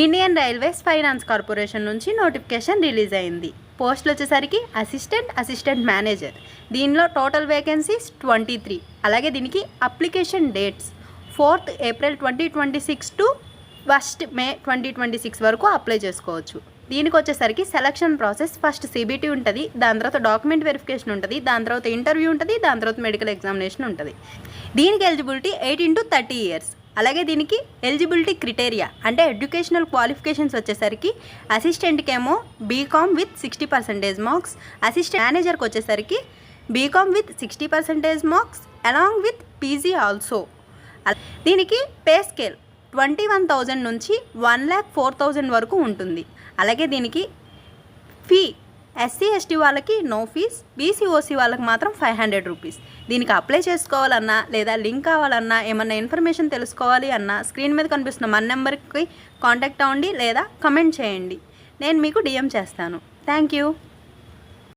Indian railways finance corporation నుంచి notification release అయింది. పోస్టులు వచ్చేసరికి అసిస్టెంట్ మేనేజర్. దీనిలో టోటల్ వేకెన్సీస్ 23. అలాగే దీనికి application dates 4th April 2026 to 1st మే 2026 వరకు అప్లై చేసుకోవచ్చు. దీనికి వచ్చేసరికి సెలక్షన్ ప్రాసెస్ ఫస్ట్ సిబిటీ ఉంటుంది, దాని తర్వాత డాక్యుమెంట్ వెరిఫికేషన్ ఉంటుంది, దాని తర్వాత ఇంటర్వ్యూ ఉంటుంది, దాని తర్వాత మెడికల్ ఎగ్జామినేషన్ ఉంటుంది. దీనికి ఎలిజిబిలిటీ 18 to 30 years. అలాగే దీనికి ఎలిజిబిలిటీ క్రిటేరియా అంటే ఎడ్యుకేషనల్ క్వాలిఫికేషన్స్ వచ్చేసరికి అసిస్టెంట్కేమో బీకామ్ విత్ 60% మార్క్స్, అసిస్టెంట్ మేనేజర్కి వచ్చేసరికి BCom with 60% marks along with PG also. దీనికి పే స్కేల్ 21,000 నుంచి 1,04,000 వరకు ఉంటుంది. అలాగే దీనికి ఫీ ఎస్సీ ఎస్టీ వాళ్ళకి నో ఫీజ్, బీసీ ఓసీ వాళ్ళకి మాత్రం 500 రూపీస్. దీనికి అప్లై చేసుకోవాలన్నా లేదా లింక్ కావాలన్నా ఏమన్నా ఇన్ఫర్మేషన్ తెలుసుకోవాలి అన్నా స్క్రీన్ మీద కనిపిస్తున్న మన నెంబర్కి కాంటాక్ట్ అవ్వండి లేదా కమెంట్ చేయండి. నేను మీకు డిఎం చేస్తాను. Thank you.